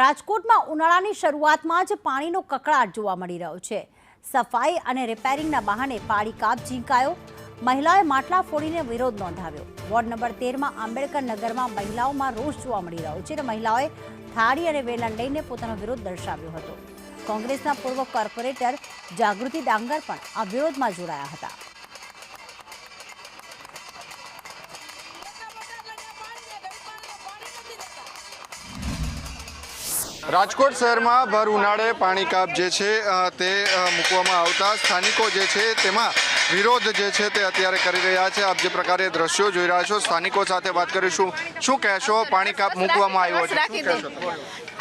રાજકોટમાં ઉનાળાની શરૂઆતમાં જ પાણીનો કકળાટ જોવા મળી રહ્યો છે। સફાઈ અને રિપેરિંગના બહાને પાણી કાપ ઝીંકાયો। મહિલાઓએ માટલા ફોડીને વિરોધ નોંધાવ્યો। વોર્ડ નંબર 13માં આંબેડકર નગરમાં મહિલાઓમાં રોષ જોવા મળી રહ્યો છે। મહિલાઓએ થાળી અને વેલણ લઈને પોતાનો વિરોધ દર્શાવ્યો હતો। કોંગ્રેસના પૂર્વ કોર્પોરેટર જાગૃતિ ડાંગર પણ આ વિરોધમાં જોડાયા હતા। રાજકોટ શહેરમાં ભર ઉનાળે પાણી કાપ જે છે તે મૂકવામાં આવતા સ્થાનિકો જે છે તેમાં વિરોધ જે છે તે અત્યારે કરી રહ્યા છે। આપ જે પ્રકારે દ્રશ્યો જોઈ રહ્યા છો, સ્થાનિકો સાથે વાત કરીશું। શું કહેશો? પાણી કાપ મૂકવામાં આવ્યો છે, શું કહેશો?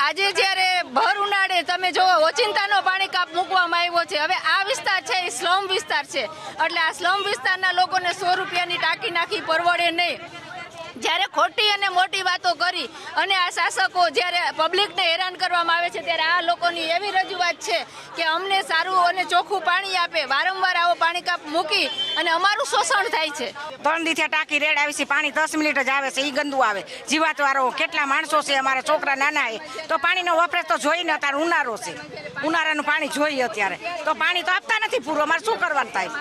આજે જ્યારે ભર ઉનાળે તમે જોવો ઓચિંતાનો પાણી કાપ મૂકવામાં આવ્યો છે। હવે આ વિસ્તાર છે એ સ્લમ વિસ્તાર છે, એટલે આ સ્લમ વિસ્તારના લોકોને 100 રૂપિયાની ટાંકી નાખી પરવડે નહીં। જ્યારે ખોટી અને મોટી વાતો કરી અને આ શાસકો જ્યારે પબ્લિકને હેરાન કરવામાં આવે છે, ત્યારે આ લોકોની એવી રજૂઆત છે કે અમને સારું અને ચોખ્ખું પાણી આપે। વારંવાર આવો પાણી કાપ મૂકી અને અમારું શોષણ થાય છે। 3 દિવસથી ટાંકી રેડ આવી છે, પાણી 10 મિનિટ જ આવે છે, એ ગંદુ આવે। જીવાતવાળો કેટલા માણસો છે, અમારા છોકરા નાના છે, તો પાણીનો વપરાશ તો જોઈને અત્યારે ઉનાળો છે, ઉનાળાનું પાણી જોઈએ અત્યારે, તો પાણી તો આપતા નથી પૂરું, અમારે શું કરવાનું થાય?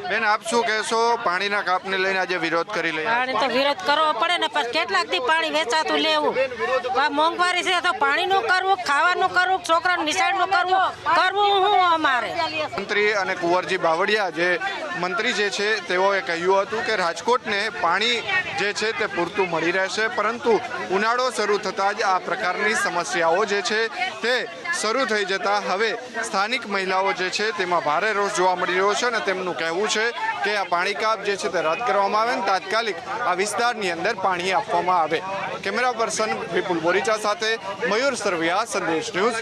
બેન, આપ શું કહેશો? પાણીના કાપને લઈને આજે વિરોધ કરી રહ્યા છો? તો વિરોધ કરવો પડે ને, પણ કેટલાક દી પાણી વેચાતું લેવું, મોંઘવારી છે તો પાણીનું કરવું, ખાવાનું કરવું, છોકરાનું નિશાળનું કરવું શું અમારે? મંત્રી અને કુંવરજી બાવળિયા જે મંત્રી જે છે તેઓએ કહ્યું હતું કે રાજકોટને પાણી જે છે તે પૂરતું મળી રહેશે, પરંતુ ઉનાળો શરૂ થતાં જ આ પ્રકારની સમસ્યાઓ જે છે તે શરૂ થઈ જતા હવે સ્થાનિક મહિલાઓ જે છે તેમાં ભારે રોષ જોવા મળી રહ્યો છે અને તેમનું કહેવું છે કે આ પાણી કાપ જે છે તે રદ કરવામાં આવે અને તાત્કાલિક આ વિસ્તારની અંદર પાણી આપવામાં આવે। કેમેરા પર્સન વિપુલ બોરીચા સાથે મયુર સરવૈયા, સંદેશ ન્યૂઝ।